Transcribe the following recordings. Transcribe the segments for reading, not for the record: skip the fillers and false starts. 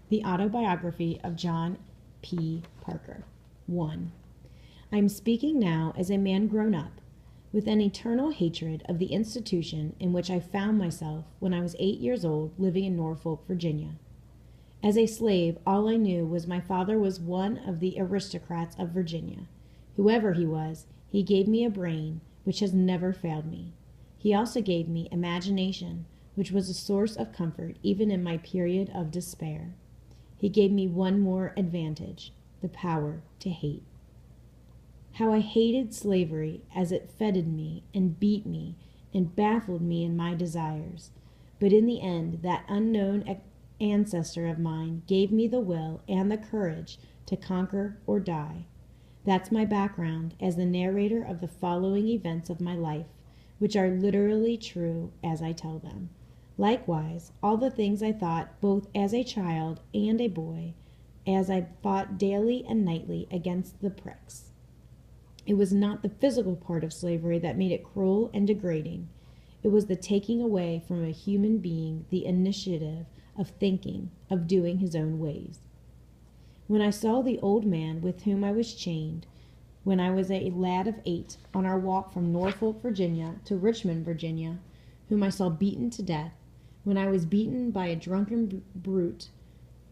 The Autobiography of John P. Parker. 1. I am speaking now as a man grown up, with an eternal hatred of the institution in which I found myself when I was 8 years old, living in Norfolk, Virginia. As a slave, all I knew was my father was one of the aristocrats of Virginia. Whoever he was, he gave me a brain which has never failed me. He also gave me imagination, which was a source of comfort even in my period of despair. He gave me one more advantage, the power to hate. How I hated slavery as it fettered me and beat me and baffled me in my desires. But in the end, that unknown ancestor of mine gave me the will and the courage to conquer or die. That's my background as the narrator of the following events of my life, which are literally true as I tell them. Likewise, all the things I thought both as a child and a boy, as I fought daily and nightly against the pricks. It was not the physical part of slavery that made it cruel and degrading. It was the taking away from a human being the initiative of thinking, of doing his own ways. When I saw the old man with whom I was chained, when I was a lad of 8, on our walk from Norfolk, Virginia to Richmond, Virginia, whom I saw beaten to death, when I was beaten by a drunken brute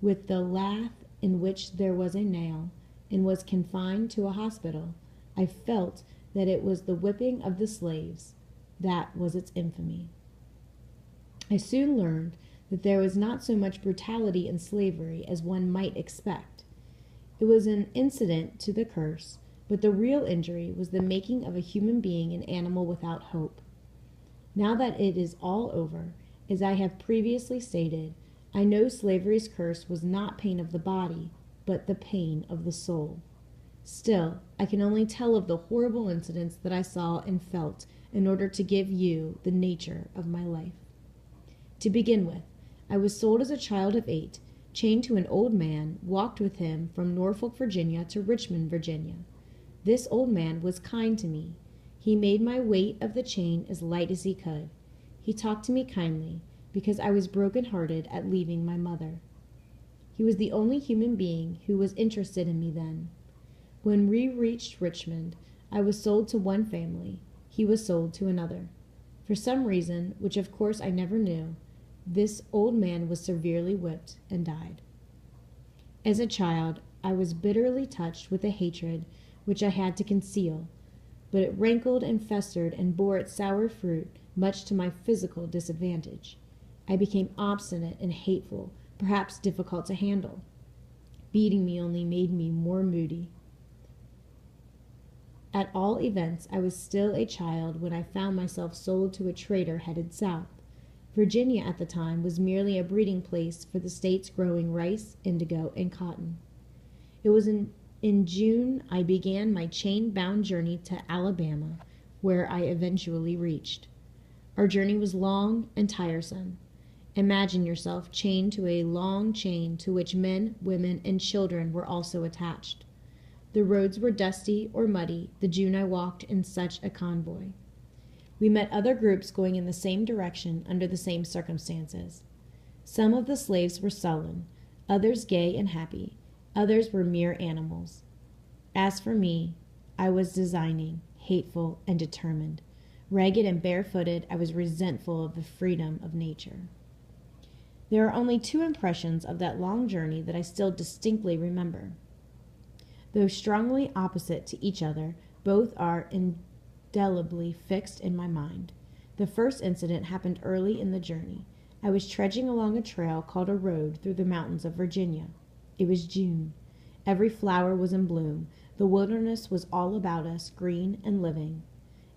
with the lath in which there was a nail, and was confined to a hospital, I felt that it was the whipping of the slaves. That was its infamy. I soon learned that there was not so much brutality in slavery as one might expect. It was an incident to the curse, but the real injury was the making of a human being an animal without hope. Now that it is all over, as I have previously stated, I know slavery's curse was not pain of the body, but the pain of the soul. Still, I can only tell of the horrible incidents that I saw and felt in order to give you the nature of my life. To begin with, I was sold as a child of 8, chained to an old man, walked with him from Norfolk, Virginia to Richmond, Virginia. This old man was kind to me. He made my weight of the chain as light as he could. He talked to me kindly, because I was broken-hearted at leaving my mother. He was the only human being who was interested in me then. When we reached Richmond, I was sold to one family. He was sold to another. For some reason, which of course I never knew, this old man was severely whipped and died. As a child, I was bitterly touched with a hatred which I had to conceal, but it rankled and festered and bore its sour fruit, much to my physical disadvantage. I became obstinate and hateful, perhaps difficult to handle. Beating me only made me more moody. At all events, I was still a child when I found myself sold to a trader headed south. Virginia at the time was merely a breeding place for the states growing rice, indigo, and cotton. It was in June I began my chain-bound journey to Alabama, where I eventually reached. Our journey was long and tiresome. Imagine yourself chained to a long chain to which men, women, and children were also attached. The roads were dusty or muddy the June I walked in such a convoy. We met other groups going in the same direction under the same circumstances. Some of the slaves were sullen, others gay and happy, others were mere animals. As for me, I was designing, hateful, and determined. Ragged and barefooted, I was resentful of the freedom of nature. There are only 2 impressions of that long journey that I still distinctly remember. Though strongly opposite to each other, both are indelibly fixed in my mind. The first incident happened early in the journey. I was trudging along a trail called a road through the mountains of Virginia. It was June. Every flower was in bloom. The wilderness was all about us, green and living.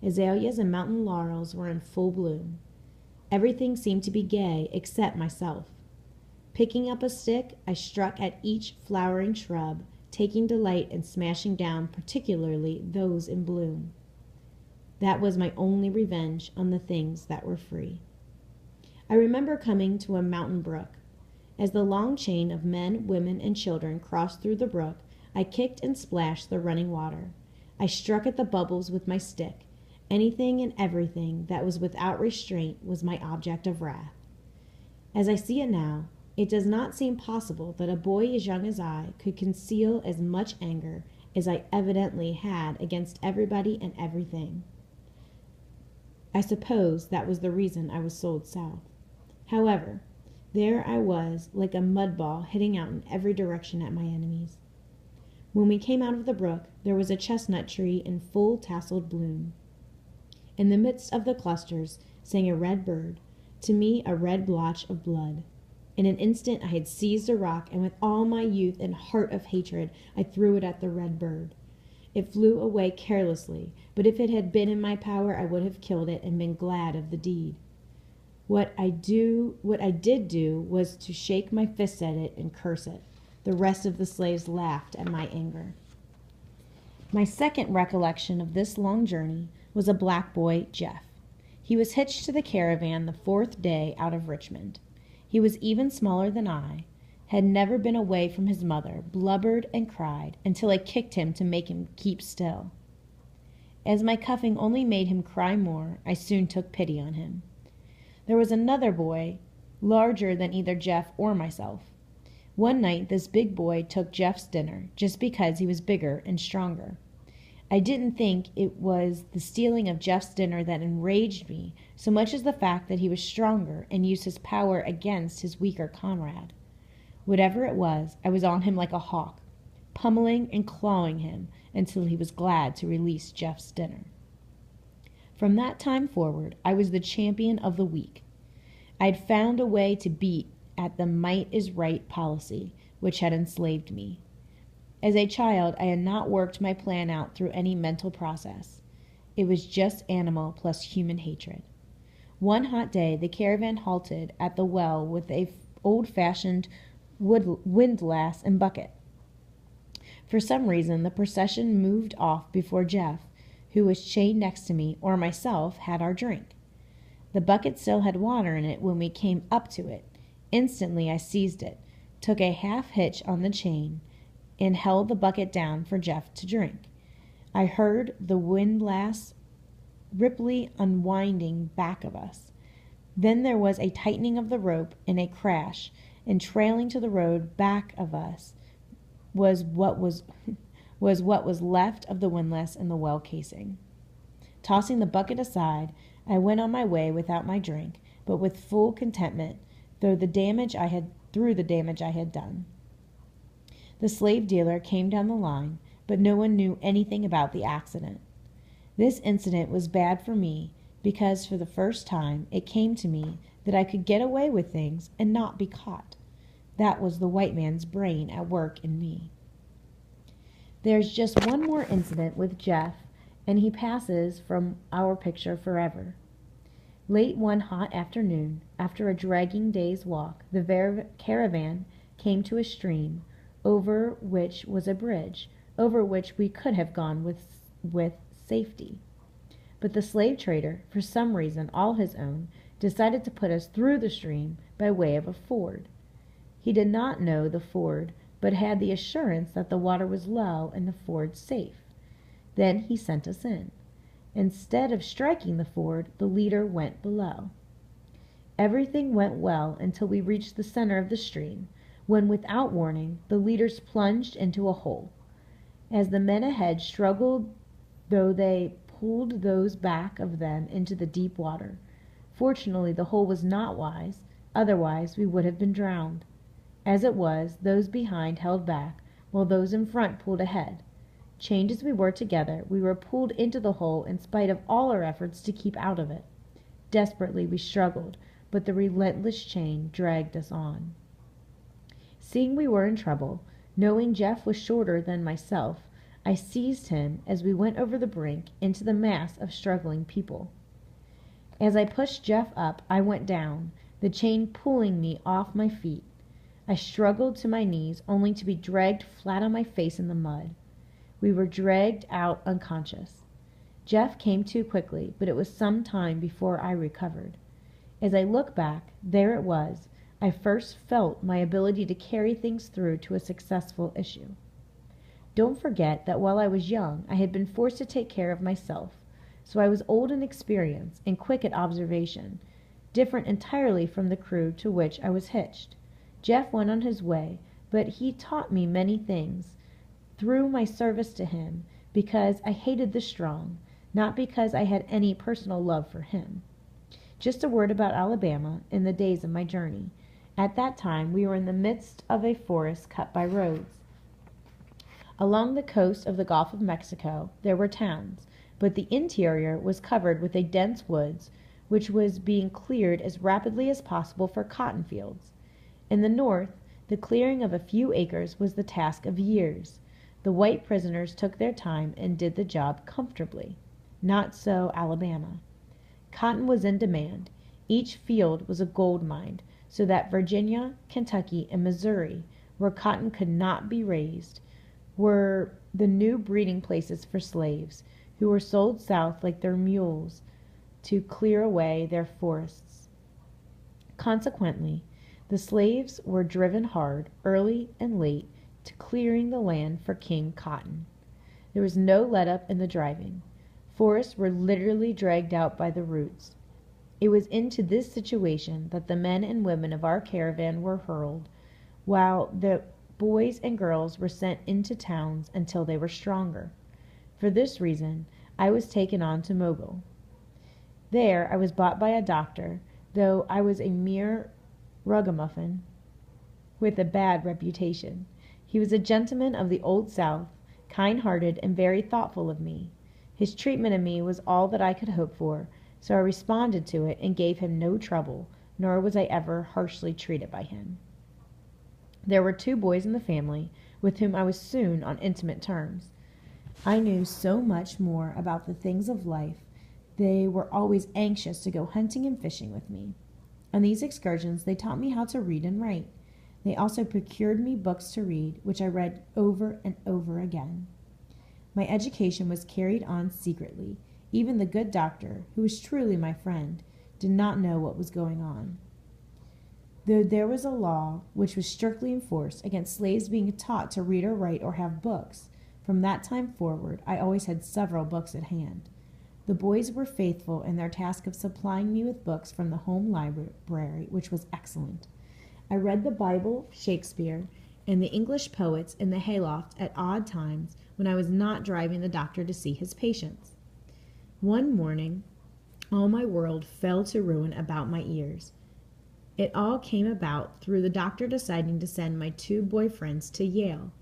Azaleas and mountain laurels were in full bloom. Everything seemed to be gay except myself. Picking up a stick, I struck at each flowering shrub, taking delight in smashing down particularly those in bloom. That was my only revenge on the things that were free. I remember coming to a mountain brook. As the long chain of men, women, and children crossed through the brook, I kicked and splashed the running water. I struck at the bubbles with my stick. Anything and everything that was without restraint was my object of wrath. As I see it now, It does not seem possible that a boy as young as I could conceal as much anger as I evidently had against everybody and everything. I suppose that was the reason I was sold south. However, there I was, like a mud ball hitting out in every direction at my enemies. When we came out of the brook, there was a chestnut tree in full tasseled bloom. In the midst of the clusters sang a red bird, to me a red blotch of blood. In an instant I had seized a rock, and with all my youth and heart of hatred I threw it at the red bird. It flew away carelessly, but if it had been in my power I would have killed it and been glad of the deed. What I did do was to shake my fist at it and curse it. The rest of the slaves laughed at my anger. My second recollection of this long journey was a black boy, Jeff. He was hitched to the caravan the 4th day out of Richmond. He was even smaller than I, had never been away from his mother, blubbered and cried until I kicked him to make him keep still. As my cuffing only made him cry more, I soon took pity on him. There was another boy, larger than either Jeff or myself. One night this big boy took Jeff's dinner just because he was bigger and stronger. I didn't think it was the stealing of Jeff's dinner that enraged me so much as the fact that he was stronger and used his power against his weaker comrade. Whatever it was, I was on him like a hawk, pummeling and clawing him until he was glad to release Jeff's dinner. From that time forward, I was the champion of the weak. I had found a way to beat at the might is right policy which had enslaved me. As a child, I had not worked my plan out through any mental process. It was just animal plus human hatred. One hot day, the caravan halted at the well with a old-fashioned windlass and bucket. For some reason, the procession moved off before Jeff, who was chained next to me, or myself, had our drink. The bucket still had water in it when we came up to it. Instantly I seized it, took a half hitch on the chain, and held the bucket down for Jeff to drink. I heard the windlass ripply unwinding back of us. Then there was a tightening of the rope and a crash, and trailing to the road back of us was what was left of the windlass and the well casing. Tossing the bucket aside, I went on my way without my drink, but with full contentment through the damage I had done. The slave dealer came down the line, but no one knew anything about the accident. This incident was bad for me because for the first time it came to me that I could get away with things and not be caught. That was the white man's brain at work in me. There's just one more incident with Jeff, and he passes from our picture forever. Late one hot afternoon, after a dragging day's walk, the caravan came to a stream, over which was a bridge, over which we could have gone with safety. But the slave trader, for some reason all his own, decided to put us through the stream by way of a ford. He did not know the ford, but had the assurance that the water was low and the ford safe. Then he sent us in. Instead of striking the ford, the leader went below. Everything went well until we reached the center of the stream, when without warning the leaders plunged into a hole. As the men ahead struggled, though they pulled those back of them into the deep water. Fortunately, the hole was not wise, otherwise we would have been drowned. As it was, those behind held back, while those in front pulled ahead. Chained as we were together, we were pulled into the hole in spite of all our efforts to keep out of it. Desperately we struggled, but the relentless chain dragged us on. Seeing we were in trouble, knowing Jeff was shorter than myself, I seized him as we went over the brink into the mass of struggling people. As I pushed Jeff up, I went down, the chain pulling me off my feet. I struggled to my knees, only to be dragged flat on my face in the mud. We were dragged out unconscious. Jeff came to quickly, but it was some time before I recovered. As I look back, there it was. I first felt my ability to carry things through to a successful issue. Don't forget that while I was young, I had been forced to take care of myself, so I was old in experience and quick at observation, different entirely from the crew to which I was hitched. Jeff went on his way, but he taught me many things through my service to him because I hated the strong, not because I had any personal love for him. Just a word about Alabama in the days of my journey. At that time, we were in the midst of a forest cut by roads. Along the coast of the Gulf of Mexico, there were towns, but the interior was covered with a dense woods, which was being cleared as rapidly as possible for cotton fields. In the north, the clearing of a few acres was the task of years. The white prisoners took their time and did the job comfortably. Not so Alabama. Cotton was in demand. Each field was a gold mine, so that Virginia, Kentucky, and Missouri, where cotton could not be raised, were the new breeding places for slaves, who were sold south like their mules to clear away their forests. Consequently, the slaves were driven hard, early and late, to clearing the land for King Cotton. There was no let-up in the driving. Forests were literally dragged out by the roots. It was into this situation that the men and women of our caravan were hurled, while the boys and girls were sent into towns until they were stronger. For this reason, I was taken on to Mobile. There I was bought by a doctor, though I was a mere ragamuffin with a bad reputation. He was a gentleman of the Old South, kind-hearted and very thoughtful of me. His treatment of me was all that I could hope for, so I responded to it and gave him no trouble, nor was I ever harshly treated by him. There were 2 boys in the family, with whom I was soon on intimate terms. I knew so much more about the things of life. They were always anxious to go hunting and fishing with me. On these excursions, they taught me how to read and write. They also procured me books to read, which I read over and over again. My education was carried on secretly. Even the good doctor, who was truly my friend, did not know what was going on. Though there was a law which was strictly enforced against slaves being taught to read or write or have books, from that time forward I always had several books at hand. The boys were faithful in their task of supplying me with books from the home library, which was excellent. I read the Bible, Shakespeare, and the English poets in the hayloft at odd times when I was not driving the doctor to see his patients. One morning, all my world fell to ruin about my ears. It all came about through the doctor deciding to send my 2 boy friends to Yale.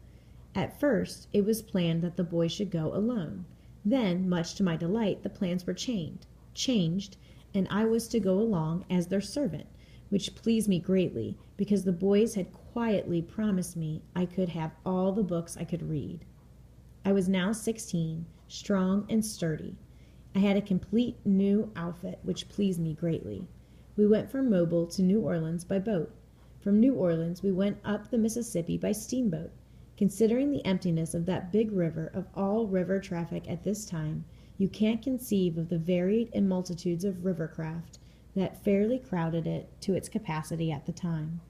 At first, it was planned that the boys should go alone. Then, much to my delight, the plans were changed, and I was to go along as their servant, which pleased me greatly, because the boys had quietly promised me I could have all the books I could read. I was now 16, strong and sturdy. I had a complete new outfit, which pleased me greatly. We went from Mobile to New Orleans by boat. From New Orleans, we went up the Mississippi by steamboat. Considering the emptiness of that big river of all river traffic at this time, you can't conceive of the varied and multitudes of river craft that fairly crowded it to its capacity at the time.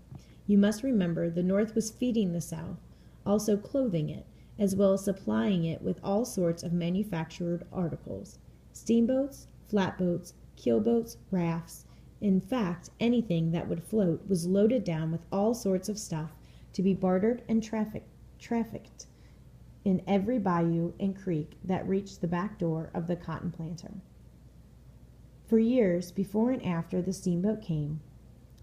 You must remember the North was feeding the South, also clothing it, as well as supplying it with all sorts of manufactured articles. Steamboats, flatboats, keelboats, rafts, in fact, anything that would float was loaded down with all sorts of stuff to be bartered and trafficked in every bayou and creek that reached the back door of the cotton planter. For years, before and after the steamboat came,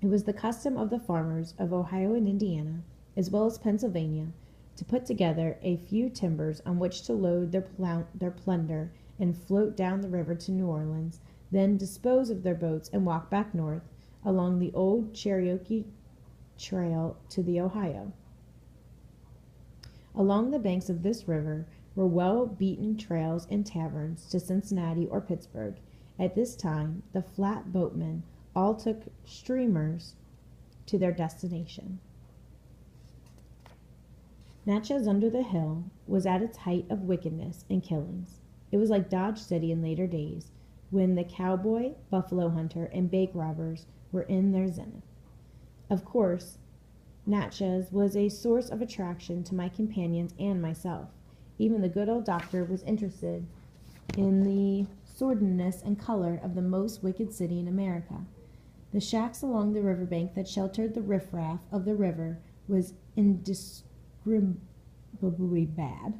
it was the custom of the farmers of Ohio and Indiana, as well as Pennsylvania, to put together a few timbers on which to load their plunder and float down the river to New Orleans, then dispose of their boats and walk back north along the old Cherokee Trail to the Ohio. Along the banks of this river were well-beaten trails and taverns to Cincinnati or Pittsburgh. At this time, the flat boatmen all took steamers to their destination. Natchez under the Hill was at its height of wickedness and killings. It was like Dodge City in later days, when the cowboy, buffalo hunter, and bank robbers were in their zenith. Of course, Natchez was a source of attraction to my companions and myself. Even the good old doctor was interested in the sordidness and color of the most wicked city in America. The shacks along the riverbank that sheltered the riffraff of the river was indescribably bad.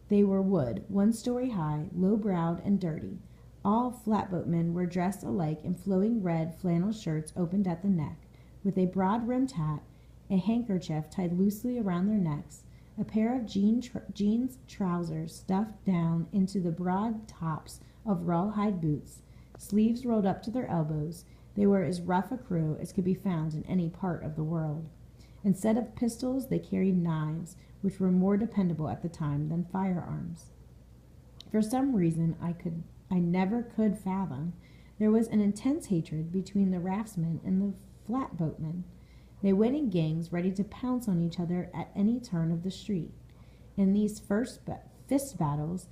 They were wood, 1 story high, low-browed, and dirty. All flatboatmen were dressed alike in flowing red flannel shirts opened at the neck, with a broad-rimmed hat, a handkerchief tied loosely around their necks, a pair of jeans trousers stuffed down into the broad tops of rawhide boots, sleeves rolled up to their elbows. They were as rough a crew as could be found in any part of the world. Instead of pistols, they carried knives, which were more dependable at the time than firearms. For some reason I never could fathom, there was an intense hatred between the raftsmen and the flatboatmen. They went in gangs ready to pounce on each other at any turn of the street. In these fist battles,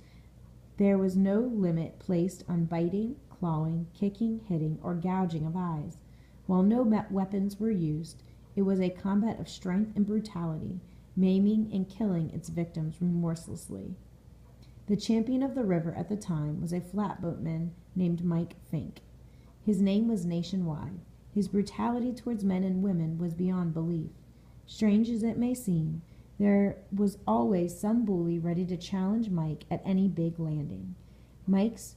there was no limit placed on biting, clawing, kicking, hitting, or gouging of eyes. While no weapons were used, it was a combat of strength and brutality, maiming and killing its victims remorselessly. The champion of the river at the time was a flatboatman named Mike Fink. His name was nationwide. His brutality towards men and women was beyond belief. Strange as it may seem, there was always some bully ready to challenge Mike at any big landing. Mike's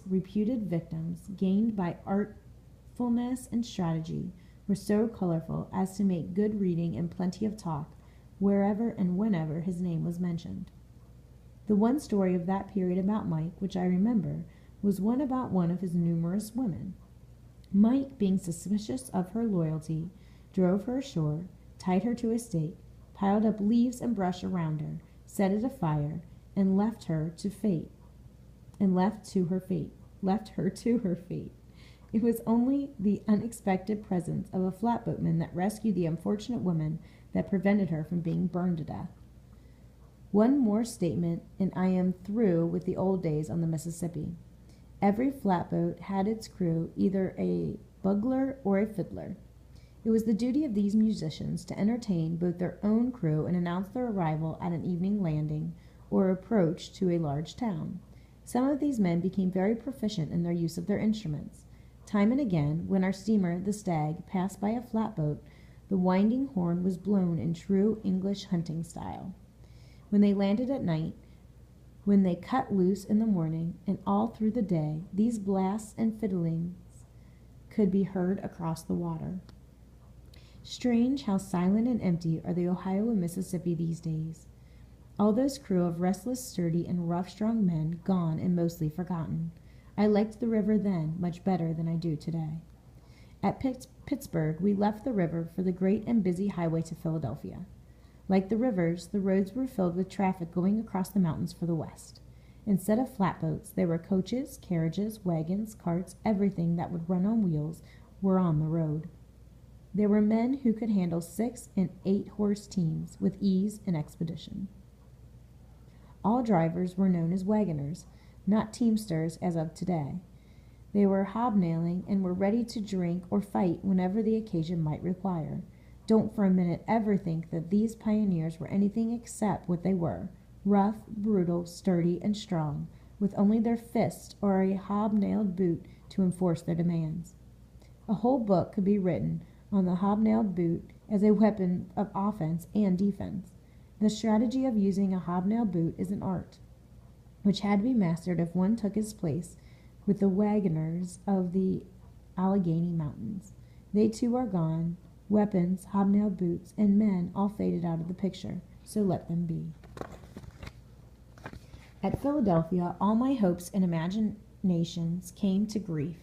reputed victims, gained by artfulness and strategy, were so colorful as to make good reading and plenty of talk wherever and whenever his name was mentioned. The one story of that period about Mike which I remember was one about one of his numerous women. Mike, being suspicious of her loyalty, drove her ashore, tied her to a stake, piled up leaves and brush around her, set it afire, and left her to her fate. It was only the unexpected presence of a flatboatman that rescued the unfortunate woman that prevented her from being burned to death. One more statement, and I am through with the old days on the Mississippi. Every flatboat had its crew, either a bugler or a fiddler. It was the duty of these musicians to entertain both their own crew and announce their arrival at an evening landing or approach to a large town. Some of these men became very proficient in their use of their instruments. Time and again, when our steamer, the Stag, passed by a flatboat, the winding horn was blown in true English hunting style. When they landed at night, when they cut loose in the morning, and all through the day, these blasts and fiddlings could be heard across the water. Strange how silent and empty are the Ohio and Mississippi these days. All those crew of restless, sturdy, and rough, strong men gone and mostly forgotten. I liked the river then much better than I do today. At Pittsburgh, we left the river for the great and busy highway to Philadelphia. Like the rivers, the roads were filled with traffic going across the mountains for the west. Instead of flatboats, there were coaches, carriages, wagons, carts, everything that would run on wheels were on the road. There were men who could handle 6- and 8-horse teams with ease and expedition. All drivers were known as wagoners, not teamsters as of today. They were hobnailing and were ready to drink or fight whenever the occasion might require. Don't for a minute ever think that these pioneers were anything except what they were, rough, brutal, sturdy, and strong, with only their fist or a hobnailed boot to enforce their demands. A whole book could be written on the hobnailed boot as a weapon of offense and defense. The strategy of using a hobnailed boot is an art, which had to be mastered if one took his place with the wagoners of the Allegheny Mountains. They too are gone. Weapons, hobnailed boots, and men all faded out of the picture, so let them be. At Philadelphia, all my hopes and imaginations came to grief.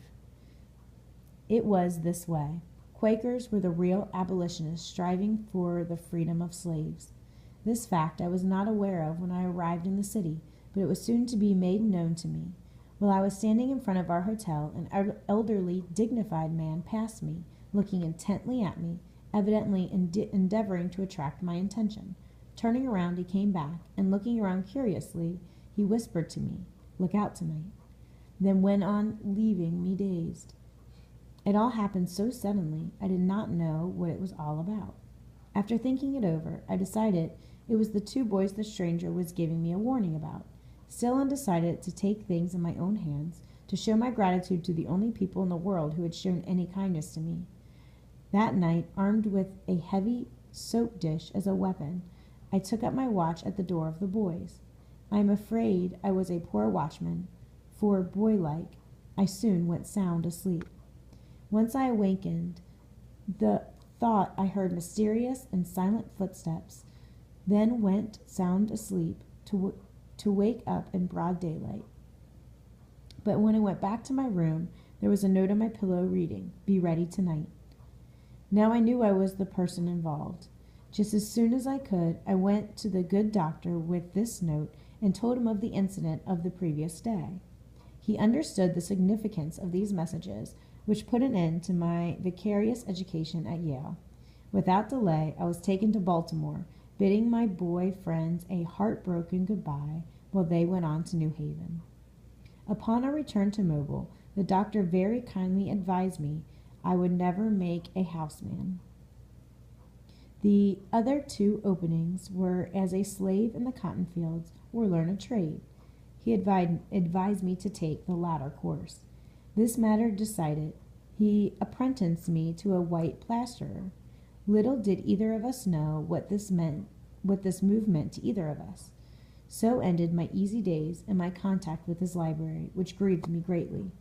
It was this way. Quakers were the real abolitionists striving for the freedom of slaves. This fact I was not aware of when I arrived in the city, but it was soon to be made known to me. While I was standing in front of our hotel, an elderly, dignified man passed me, looking intently at me, evidently endeavoring to attract my attention. Turning around, he came back, and looking around curiously, he whispered to me, "Look out tonight," then went on, leaving me dazed. It all happened so suddenly, I did not know what it was all about. After thinking it over, I decided it was the 2 boys the stranger was giving me a warning about. Still undecided to take things in my own hands, to show my gratitude to the only people in the world who had shown any kindness to me. That night, armed with a heavy soap dish as a weapon, I took up my watch at the door of the boys. I am afraid I was a poor watchman, for, boy-like, I soon went sound asleep. Once I awakened, the thought I heard mysterious and silent footsteps, then went sound asleep to wake up in broad daylight. But when I went back to my room, there was a note on my pillow reading, "Be ready tonight." Now I knew I was the person involved. Just as soon as I could, I went to the good doctor with this note and told him of the incident of the previous day. He understood the significance of these messages, which put an end to my vicarious education at Yale. Without delay, I was taken to Baltimore, bidding my boy friends a heartbroken goodbye while they went on to New Haven. Upon our return to Mobile, the doctor very kindly advised me I would never make a houseman. The other two openings were as a slave in the cotton fields or learn a trade. He advised me to take the latter course. This matter decided, he apprenticed me to a white plasterer. Little did either of us know what this move meant to either of us. So ended my easy days and my contact with his library, which grieved me greatly.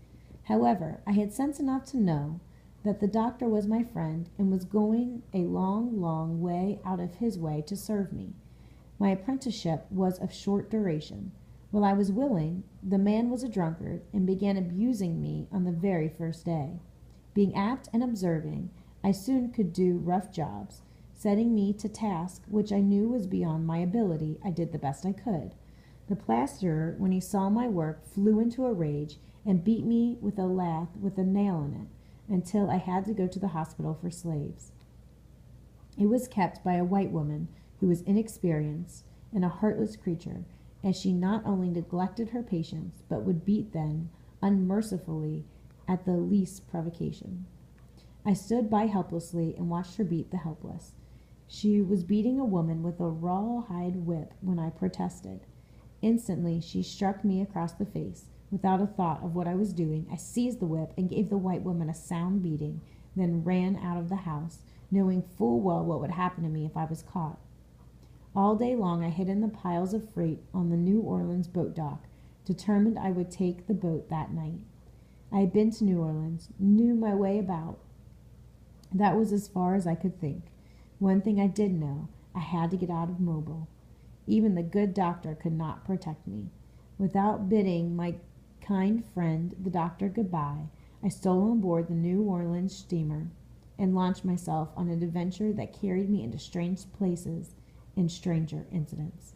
However, I had sense enough to know that the doctor was my friend and was going a long, long way out of his way to serve me. My apprenticeship was of short duration. While I was willing, the man was a drunkard and began abusing me on the very first day. Being apt and observing, I soon could do rough jobs. Setting me to task which I knew was beyond my ability, I did the best I could. The plasterer, when he saw my work, flew into a rage and beat me with a lath with a nail in it, until I had to go to the hospital for slaves. It was kept by a white woman who was inexperienced and a heartless creature, as she not only neglected her patients, but would beat them unmercifully at the least provocation. I stood by helplessly and watched her beat the helpless. She was beating a woman with a rawhide whip when I protested. Instantly she struck me across the face. Without a thought of what I was doing, I seized the whip and gave the white woman a sound beating, then ran out of the house, knowing full well what would happen to me if I was caught. All day long I hid in the piles of freight on the New Orleans boat dock, determined I would take the boat that night. I had been to New Orleans, knew my way about. That was as far as I could think. One thing I did know, I had to get out of Mobile. Even the good doctor could not protect me. Without bidding my kind friend, the doctor, goodbye, I stole on board the New Orleans steamer and launched myself on an adventure that carried me into strange places and stranger incidents.